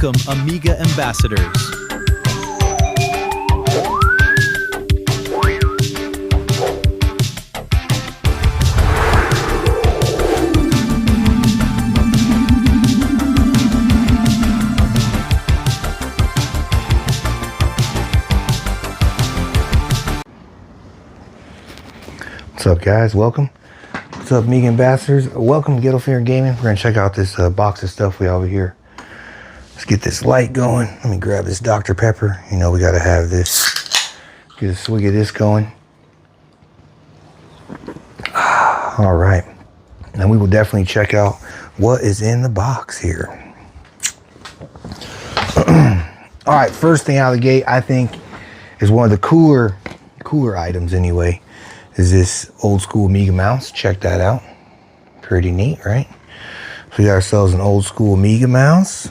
Welcome, Amiga Ambassadors. What's up, guys? Welcome. What's up, Amiga Ambassadors? Welcome to Ghetto Fear Gaming. We're gonna check out this box of stuff we have over here. Let's get this light going. Let me grab this Dr. Pepper. You know we gotta have this. Get a swig of this going. All right. And we will definitely check out what is in the box here. All right, first thing out of the gate, I think, is one of the cooler items anyway, is this old school Amiga mouse. Check that out. Pretty neat, right? So we got ourselves an old school Amiga mouse.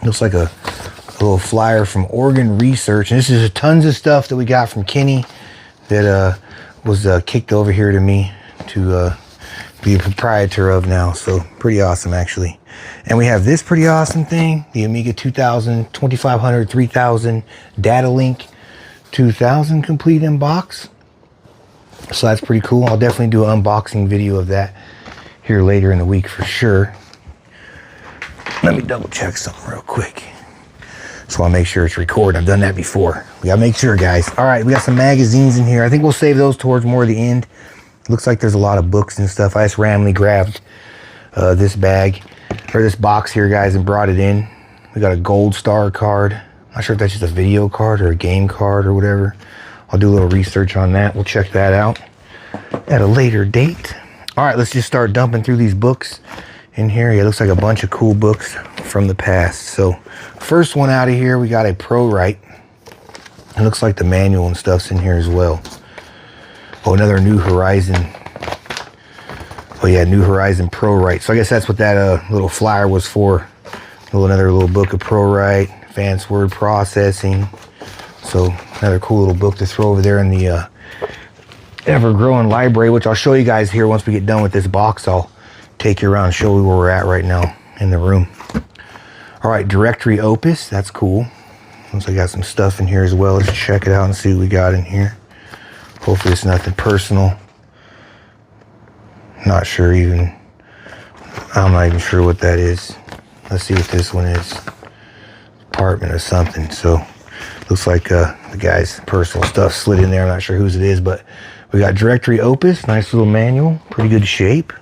Looks like a little flyer from Oregon Research. And this is tons of stuff that we got from Kenny that was kicked over here to me to be a proprietor of now. So pretty awesome, actually. And we have this pretty awesome thing, the Amiga 2000, 2500, 3000 Data Link 2000 complete in box. So that's pretty cool. I'll definitely do an unboxing video of that here later in the week for sure. Let me double check something real quick. So I'll make sure it's recording. I've done that before. We gotta make sure, guys. All right, we got some magazines in here. I think we'll save those towards more of the end. It looks like there's a lot of books and stuff. I just randomly grabbed this bag, or this box here, guys, and brought it in. We got a gold star card. I'm not sure if that's just a video card or a game card or whatever. I'll do a little research on that. We'll check that out at a later date. All right, let's just start dumping through these books in here. Yeah, it looks like a bunch of cool books from the past. So first one out of here, we got a Pro Write. It looks like the manual and stuff's in here as well. Oh, another New Horizon. Oh yeah, New Horizon Pro Write. So I guess that's what that little flyer was for. Another little book of Pro Write, advanced word processing. So another cool little book to throw over there in the ever-growing library, which I'll show you guys here once we get done with this box. I'll take you around and show you where we're at right now in the room. All right, Directory Opus. That's cool. Looks like I got some stuff in here as well. Let's check it out and see what we got in here. Hopefully it's nothing personal. Not sure even. I'm not even sure what that is. Let's see what this one is. Apartment or something. So looks like the guy's personal stuff slid in there. I'm not sure whose it is, but we got Directory Opus. Nice little manual. Pretty good shape.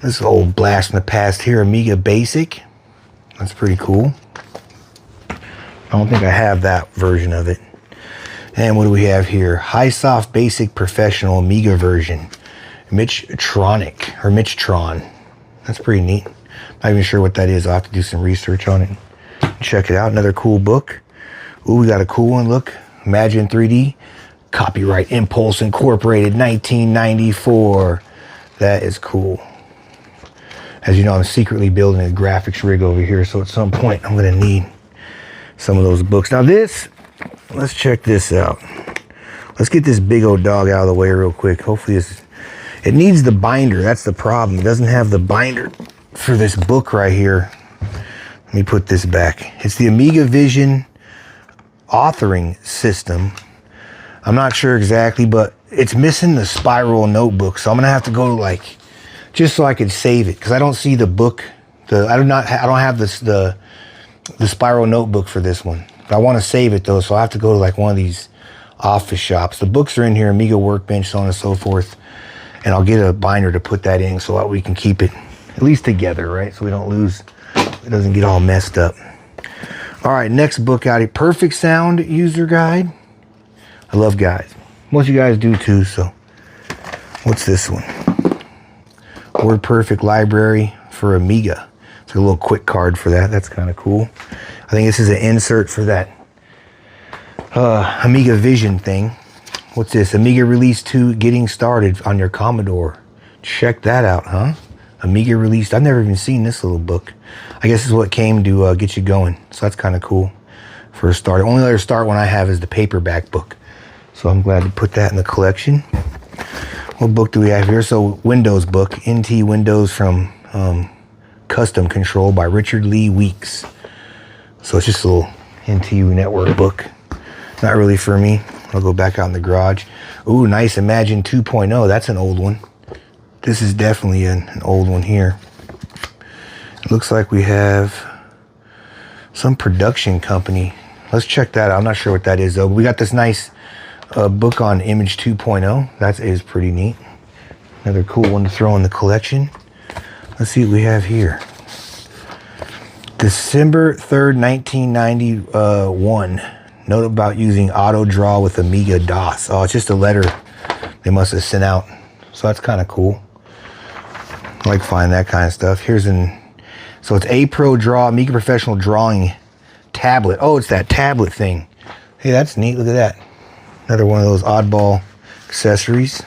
This old blast from the past here, Amiga Basic. That's pretty cool. I don't think I have that version of it. And what do we have here? Highsoft Basic Professional Amiga version. Mitchtron. That's pretty neat. Not even sure what that is. I'll have to do some research on it. Check it out. Another cool book. Ooh, we got a cool one. Look. Imagine 3D. Copyright Impulse Incorporated 1994. That is cool. As you know, I'm secretly building a graphics rig over here, so at some point I'm going to need some of those books. Now this, let's check this out. Let's get this big old dog out of the way real quick. Hopefully it needs the binder. That's the problem. It doesn't have the binder for this book right here. Let me put this back. It's the Amiga Vision authoring system. I'm not sure exactly, but it's missing the spiral notebook. So I'm going to have to go to just so I can save it, because I don't see the book. I don't have the spiral notebook for this one. But I want to save it though, so I have to go to one of these office shops. The books are in here, Amiga Workbench, so on and so forth. And I'll get a binder to put that in so that we can keep it at least together, right? So we don't lose, it doesn't get all messed up. All right, next book out here, Perfect Sound User Guide. I love guides. Most of you guys do too, so what's this one? WordPerfect Library for Amiga. It's a little quick card for that. That's kind of cool. I think this is an insert for that Amiga Vision thing. What's this? Amiga Release 2 Getting Started on your Commodore. Check that out, huh? Amiga Release. I've never even seen this little book. I guess this is what came to get you going. So that's kind of cool for a start. The only other start one I have is the paperback book. So I'm glad to put that in the collection. What book do we have here? So Windows book, NT Windows from Custom Control by Richard Lee Weeks. So it's just a little NTU network book. Not really for me. I'll go back out in the garage. Ooh, nice Imagine 2.0. That's an old one. This is definitely an old one here. It looks like we have some production company. Let's check that out. I'm not sure what that is though. But we got this nice book on Image 2.0. That is pretty neat. Another cool one to throw in the collection. Let's see what we have here. December 3rd, 1991. Note about using auto draw with Amiga DOS. Oh, it's just a letter they must have sent out. So that's kind of cool. I like finding that kind of stuff. So it's A Pro Draw, Amiga Professional Drawing Tablet. Oh, it's that tablet thing. Hey, that's neat. Look at that. Another one of those oddball accessories.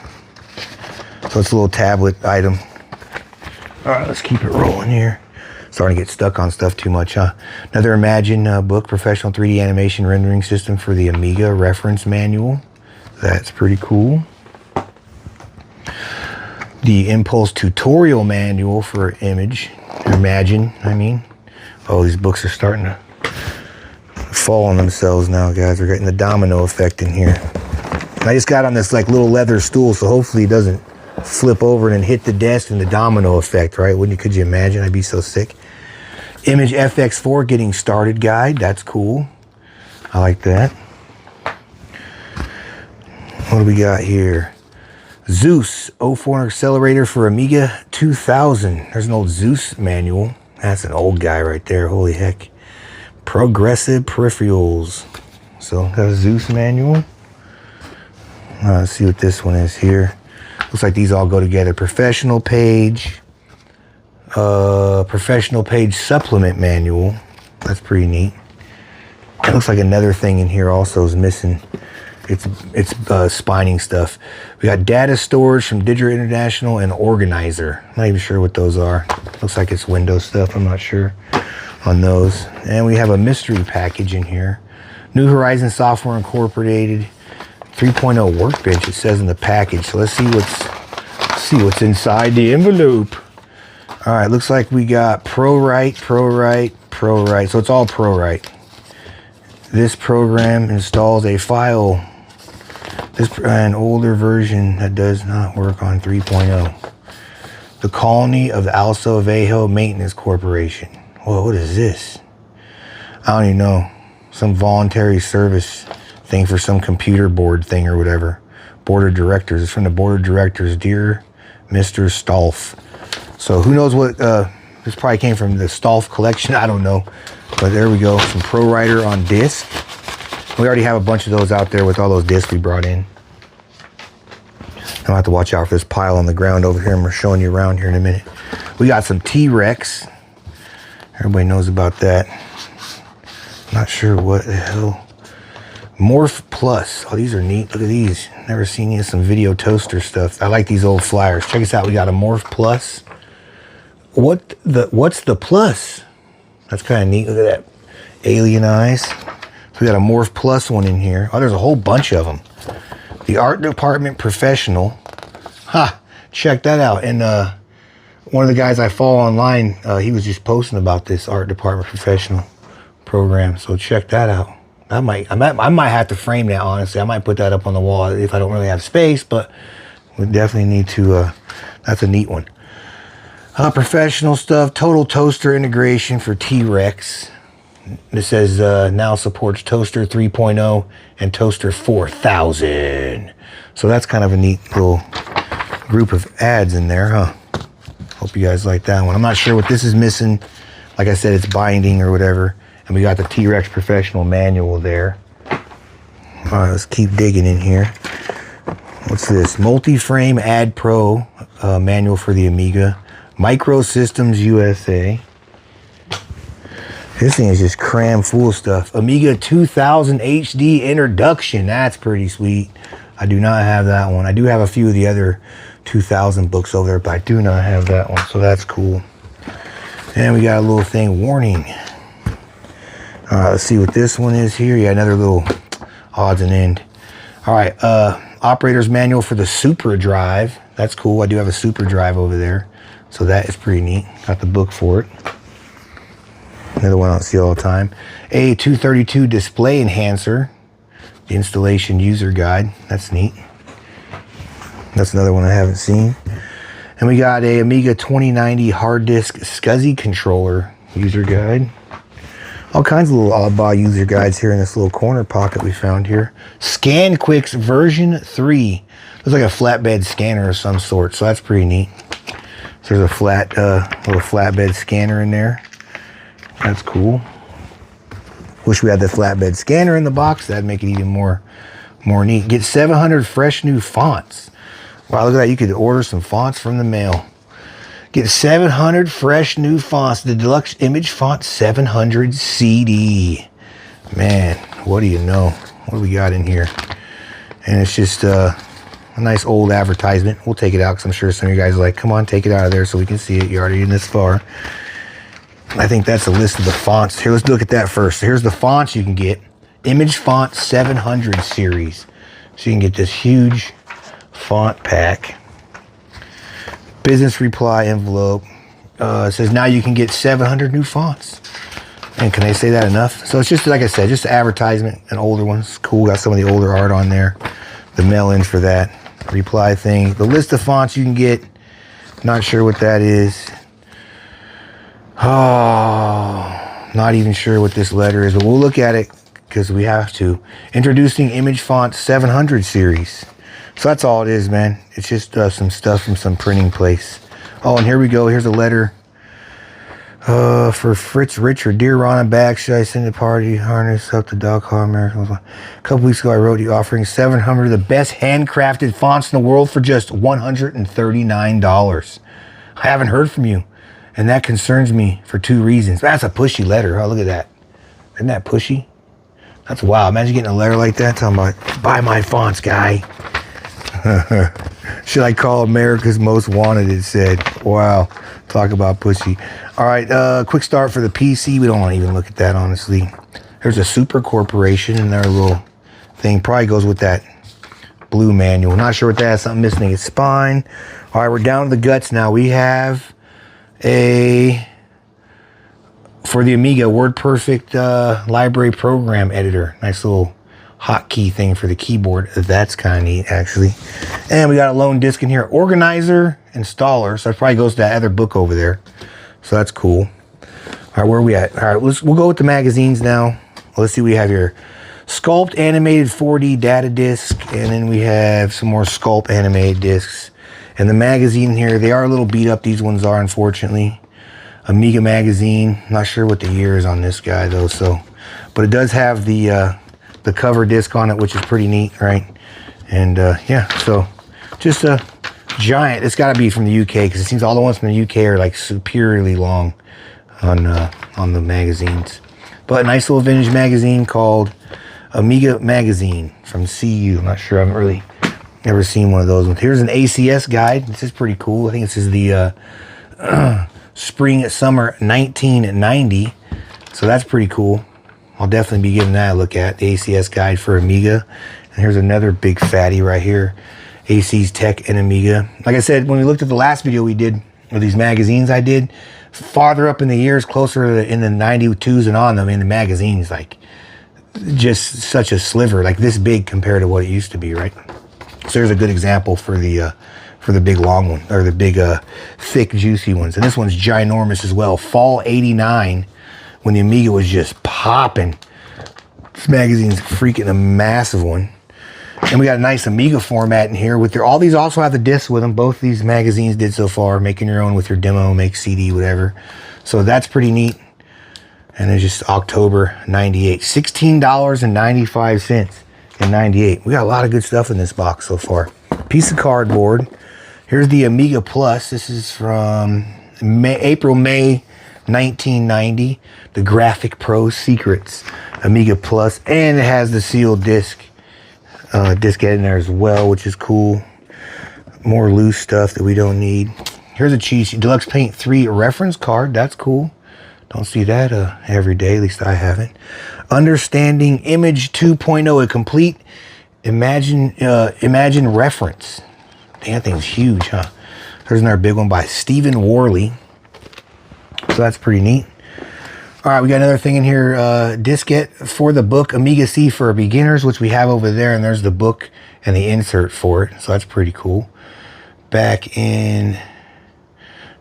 So it's a little tablet item. All right, let's keep it rolling here. Starting to get stuck on stuff too much, huh? Another Imagine book, Professional 3D Animation Rendering System for the Amiga Reference Manual. That's pretty cool. The Impulse Tutorial Manual for Imagine, I mean. Oh, these books are starting to fall on themselves now, guys. We're getting the domino effect in here. I just got on this like little leather stool, so hopefully it doesn't flip over and hit the desk and the domino effect, right? Could you imagine? I'd be so sick. Image FX4 Getting Started Guide. That's cool. I like that. What do we got here? Zeus 04 accelerator for Amiga 2000. There's an old Zeus manual. That's an old guy right there. Holy heck. Progressive peripherals. So got a Zeus manual. Let's see what this one is here. Looks like these all go together. Professional page supplement manual. That's pretty neat. It looks like another thing in here also is missing. It's spining stuff. We got data storage from Digital International and organizer. Not even sure what those are. Looks like it's Windows stuff. I'm not sure on those. And we have a mystery package in here. New Horizon Software Incorporated 3.0 workbench. It says in the package. So let's see what's inside the envelope. All right, looks like we got ProWrite. So it's all ProWrite. This program installs a file. An older version that does not work on 3.0. The Colony of the Also Viejo Maintenance Corporation. Whoa, what is this? I don't even know. Some voluntary service thing for some computer board thing or whatever. Board of Directors. It's from the Board of Directors. Dear Mr. Stolf. So who knows what, this probably came from the Stolf collection. I don't know. But there we go. Some ProWriter on disc. We already have a bunch of those out there with all those discs we brought in. I'll have to watch out for this pile on the ground over here. I'm showing you around here in a minute. We got some T-Rex. Everybody knows about that. Not sure what the hell. Morph Plus. Oh, these are neat. Look at these. Never seen these. Some video toaster stuff. I like these old flyers. Check this out. We got a Morph Plus. What's the plus? That's kind of neat. Look at that. Alien eyes. So we got a Morph Plus one in here. Oh, there's a whole bunch of them. The Art Department Professional. Ha! Check that out. And one of the guys I follow online, he was just posting about this Art Department Professional program. So check that out. I might have to frame that, honestly. I might put that up on the wall if I don't really have space, but we definitely need to, that's a neat one. Professional stuff, total toaster integration for T-Rex. This says now supports Toaster 3.0 and Toaster 4000. So that's kind of a neat little group of ads in there, huh? Hope you guys like that one. I'm not sure what this is missing. Like I said, it's binding or whatever. And we got the T-Rex Professional manual there. All right, let's keep digging in here. What's this? Multi-frame Ad Pro manual for the Amiga. Microsystems USA. This thing is just crammed full of stuff. Amiga 2000 HD Introduction. That's pretty sweet. I do not have that one. I do have a few of the other 2000 books over there, but I do not have that one, so that's cool. And we got a little thing, warning. Let's see what this one is here. Yeah, another little odds and end. All right, operator's manual for the Super Drive. That's cool. I do have a Super Drive over there, so that is pretty neat. Got the book for it. Another one I don't see all the time. A232 display enhancer. The installation user guide. That's neat. That's another one I haven't seen. And we got a Amiga 2090 hard disk SCSI controller user guide. All kinds of little oddball user guides here in this little corner pocket we found here. ScanQuix version 3. Looks like a flatbed scanner of some sort, so that's pretty neat. So there's a little flatbed scanner in there. That's cool. Wish we had the flatbed scanner in the box. That'd make it even more neat. Get 700 fresh new fonts. Wow, look at that. You could order some fonts from the mail. Get 700 fresh new fonts. The deluxe image font 700 CD. Man, what do you know? What do we got in here? And it's just a nice old advertisement. We'll take it out because I'm sure some of you guys are like, come on, take it out of there so we can see it. You're already in this far. I think that's a list of the fonts. Here, let's look at that first. So here's the fonts you can get. Image Font 700 series. So you can get this huge font pack. Business reply envelope. It says now you can get 700 new fonts. And can I say that enough? So it's just, like I said, just an advertisement, an older one. It's cool. Got some of the older art on there. The mail-ins for that. Reply thing. The list of fonts you can get. Not sure what that is. Oh, not even sure what this letter is, but we'll look at it because we have to. Introducing Image Font 700 series. So that's all it is, man. It's just some stuff from some printing place. Oh, and here we go. Here's a letter for Fritz Richard. Dear Ron and Bag, should I send a party harness up to dog car miracles? A couple weeks ago, I wrote you offering 700 of the best handcrafted fonts in the world for just $139. I haven't heard from you. And that concerns me for two reasons. That's a pushy letter. Oh, look at that. Isn't that pushy? That's wild. Imagine getting a letter like that talking about, buy my fonts, guy. Should I call America's Most Wanted, it said. Wow. Talk about pushy. All right, quick start for the PC. We don't want to even look at that, honestly. There's a Super Corporation and their little thing. Probably goes with that blue manual. Not sure what that is. Something missing its spine. All right, we're down to the guts now. We have for the Amiga WordPerfect library program editor. Nice little hotkey thing for the keyboard. That's kind of neat, actually. And we got a lone disk in here. Organizer, installer. So it probably goes to that other book over there. So that's cool. All right, where are we at? All right, we'll go with the magazines now. Let's see what we have here. Sculpt animated 4D data disc. And then we have some more Sculpt animated discs. And the magazine here, they are a little beat up. These ones are, unfortunately. Amiga magazine. Not sure what the year is on this guy, though. So, but it does have the cover disc on it, which is pretty neat, right? And yeah, so just a giant. It's got to be from the UK because it seems all the ones from the UK are like superiorly long on the magazines. But a nice little vintage magazine called Amiga Magazine from CU. I'm not sure. I haven't really never seen one of those ones. Here's an ACS guide. This is pretty cool. I think this is the spring summer 1990. So that's pretty cool. I'll definitely be giving that a look at. The ACS guide for Amiga. And here's another big fatty right here. AC's Tech and Amiga. Like I said, when we looked at the last video we did with these magazines I did, farther up in the years, closer in the 92s and on them in the magazines, like just such a sliver, like this big compared to what it used to be, right? So there's a good example for the big long one, or the big thick juicy ones. And this one's ginormous as well. Fall '89, when the Amiga was just popping. This magazine's freaking a massive one. And we got a nice Amiga format in here with their, all these also have the discs with them. Both these magazines did so far, making your own with your demo, make CD, whatever. So that's pretty neat. And it's just October 98, $16.95 in 98. We got a lot of good stuff in this box so far. Piece of cardboard. Here's the Amiga Plus. This is from April, May 1990. The Graphic Pro Secrets Amiga Plus. And it has the sealed disc. Diskette in there as well, which is cool. More loose stuff that we don't need. Here's a cheat sheet. Deluxe Paint 3 reference card. That's cool. Don't see that every day. At least I haven't. Understanding Image 2.0. A complete Imagine reference. Damn, that thing's huge, huh? There's another big one by Stephen Worley. So that's pretty neat. All right, we got another thing in here, diskette for the book Amiga C for Beginners, which we have over there, and there's the book and the insert for it, so that's pretty cool. Back in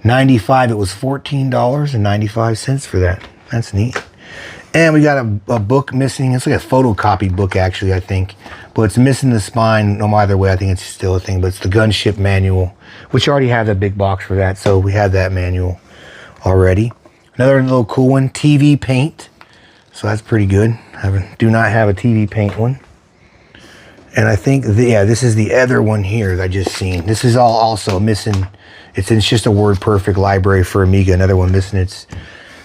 95, it was $14.95 for that. That's neat. And we got a book missing. It's like a photocopy book, actually, I think. But it's missing the spine. No matter way, I think it's still a thing. But it's the gunship manual, which already have a big box for that. So we have that manual already. Another little cool one, TV Paint. So that's pretty good. I do not have a TV Paint one. And I think, this is the other one here that I just seen. This is all also missing. It's just a WordPerfect library for Amiga. Another one missing its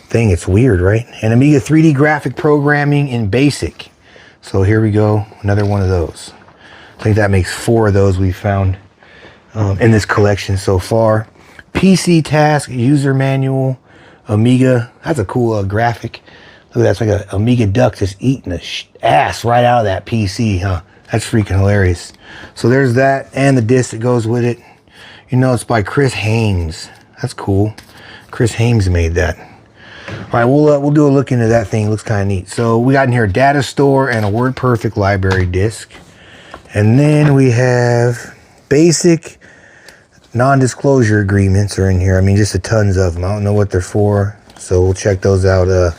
thing. It's weird, right? And Amiga 3D graphic programming in BASIC. So here we go. Another one of those. I think that makes 4 of those we found in this collection so far. PC Task User Manual. Amiga. That's a cool graphic. Look at that. It's like an Amiga duck just eating the ass right out of that PC, huh? That's freaking hilarious. So there's that and the disc that goes with it. You know, it's by Chris Haynes. That's cool. Chris Haynes made that. All right, we'll do a look into that thing. It looks kind of neat. So we got in here a data store and a WordPerfect library disk. And then we have basic non-disclosure agreements are in here. I mean, just a tons of them. I don't know what they're for. So we'll check those out at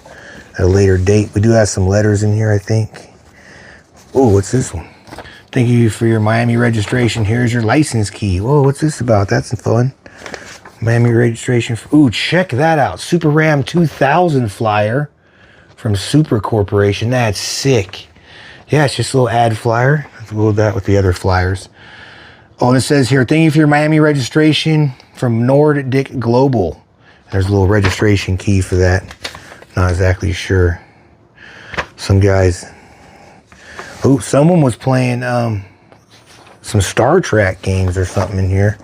a later date. We do have some letters in here, I think. Oh, what's this one? Thank you for your Miami registration. Here's your license key. Whoa, what's this about? That's fun. Miami registration. Ooh, check that out. Super Ram 2000 flyer from Super Corporation. That's sick. Yeah, it's just a little ad flyer. Let's load that with the other flyers. Oh, and it says here, thank you for your Miami registration from Nordic Global. There's a little registration key for that. Not exactly sure. Some guys. Oh, someone was playing some Star Trek games or something in here.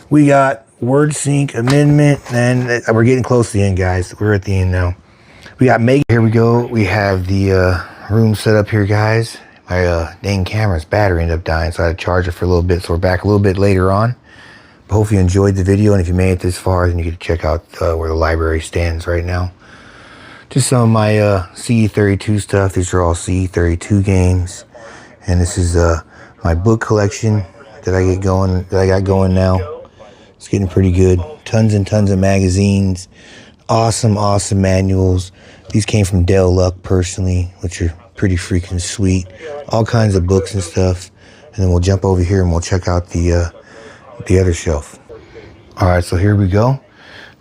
We got WordSync amendment, and we're getting close to the end, guys. We're at the end now. We got Mega. Here we go. We have the room set up here, guys. My dang camera's battery ended up dying, so I had to charge it for a little bit. So we're back a little bit later on. But hopefully you enjoyed the video, and if you made it this far, then you get to check out where the library stands right now. Just some of my CE32 stuff. These are all CE32 games, and this is my book collection that I got going now. It's getting pretty good. Tons and tons of magazines. Awesome manuals. These came from Dale Luck personally, which are pretty freaking sweet. All kinds of books and stuff. And then we'll jump over here and we'll check out the other shelf. All right, so here we go.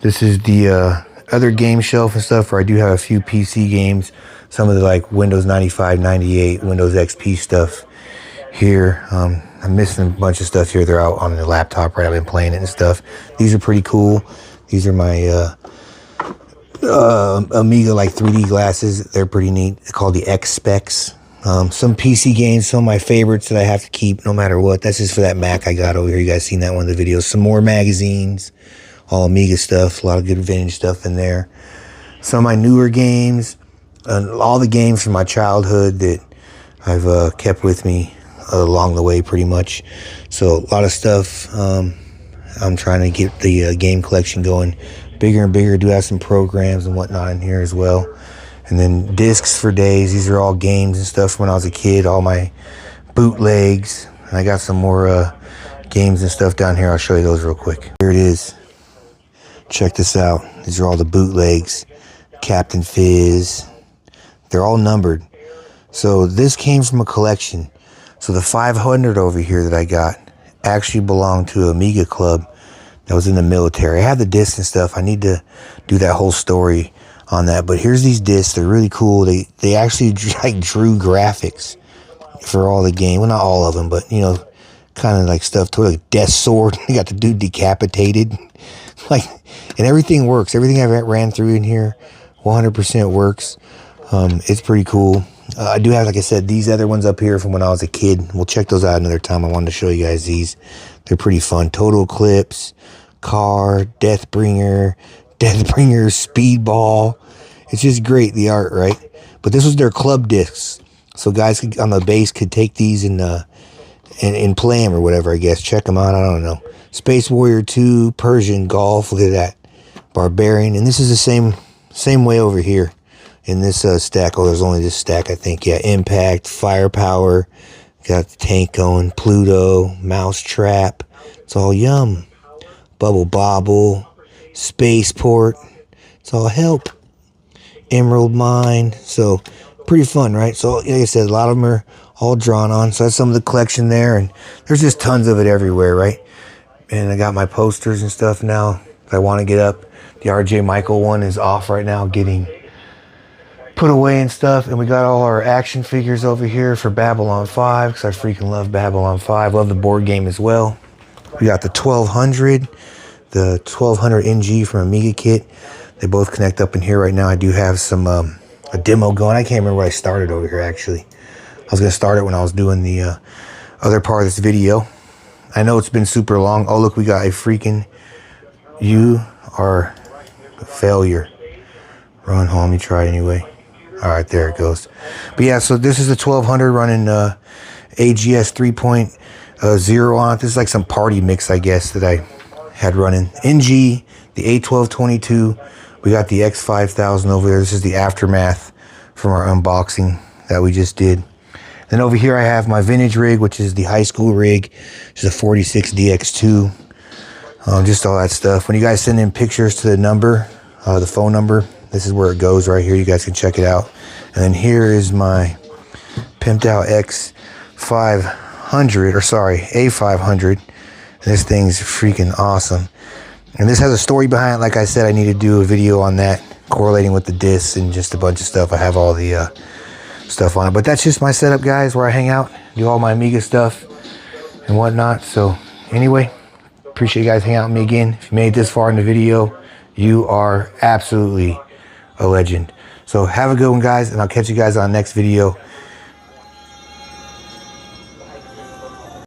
This is the other game shelf and stuff where I do have a few PC games. Some of the like Windows 95, 98, Windows XP stuff here. I'm missing a bunch of stuff here. They're out on the laptop, right? I've been playing it and stuff. These are pretty cool. These are my Amiga like 3D glasses. They're pretty neat. They're called the X Specs. Some PC games, some of my favorites that I have to keep no matter what. That's just for that Mac I got over here. You guys seen that one in the video. Some more magazines, all Amiga stuff. A lot of good vintage stuff in there. Some of my newer games, all the games from my childhood that I've kept with me along the way pretty much. So a lot of stuff. I'm trying to get the game collection going bigger and bigger. Do have some programs and whatnot in here as well. And then discs for days. These are all games and stuff from when I was a kid. All my bootlegs. And I got some more games and stuff down here. I'll show you those real quick. Here it is. Check this out. These are all the bootlegs. Captain Fizz. They're all numbered. So this came from a collection. So the 500 over here that I got actually belonged to Amiga Club that was in the military. I have the discs and stuff. I need to do that whole story on that. But here's these discs. They're really cool. They actually like drew graphics for all the game. Well, not all of them, but you know, kind of like stuff to like Death Sword. They got the dude decapitated. Like, and everything works. Everything I ran through in here 100% works. It's pretty cool. I do have, like I said, these other ones up here from when I was a kid. We'll check those out another time. I wanted to show you guys these. They're pretty fun. Total Eclipse, Car, Deathbringer, Speedball. It's just great, the art, right? But this was their club discs. So guys on the base could take these and play them or whatever, I guess. Check them out. I don't know. Space Warrior 2, Persian Golf. Look at that. Barbarian. And this is the same way over here. in this stack. Oh, there's only this stack, I think. Yeah, Impact, Firepower. Got the tank going. Pluto, Mousetrap. It's all yum. Bubble Bobble, Spaceport. It's all help. Emerald Mine. So pretty fun, right? So like I said, a lot of them are all drawn on. So that's some of the collection there, and there's just tons of it everywhere, right? And I got my posters and stuff now. If I want to get up, the RJ Michael one is off right now, getting put away and stuff. And we got all our action figures over here for Babylon 5, because I freaking love Babylon 5. Love the board game as well. We got the 1200, the 1200 NG from Amiga Kit. They both connect up in here right now. I do have some a demo going. I can't remember where I started over here, actually. I was going to start it when I was doing the other part of this video. I know it's been super long. Oh, look, we got a freaking... You are a failure. Run home. You try it anyway. All right, there it goes. But yeah, so this is the 1200 running AGS 3.0 on it. This is like some party mix, I guess, that I had running. NG, the A1222. We got the X5000 over there. This is the aftermath from our unboxing that we just did. Then over here I have my vintage rig, which is the high school rig. It's a 46 DX2. Just all that stuff. When you guys send in pictures to the number, the phone number, this is where it goes right here. You guys can check it out. And then here is my pimped out X500, or sorry, A500. And this thing's freaking awesome. And this has a story behind it. Like I said, I need to do a video on that, correlating with the discs and just a bunch of stuff. I have all the stuff on it. But that's just my setup, guys, where I hang out, do all my Amiga stuff and whatnot. So anyway, appreciate you guys hanging out with me again. If you made it this far in the video, you are absolutely a legend. So have a good one, guys, and I'll catch you guys on the next video.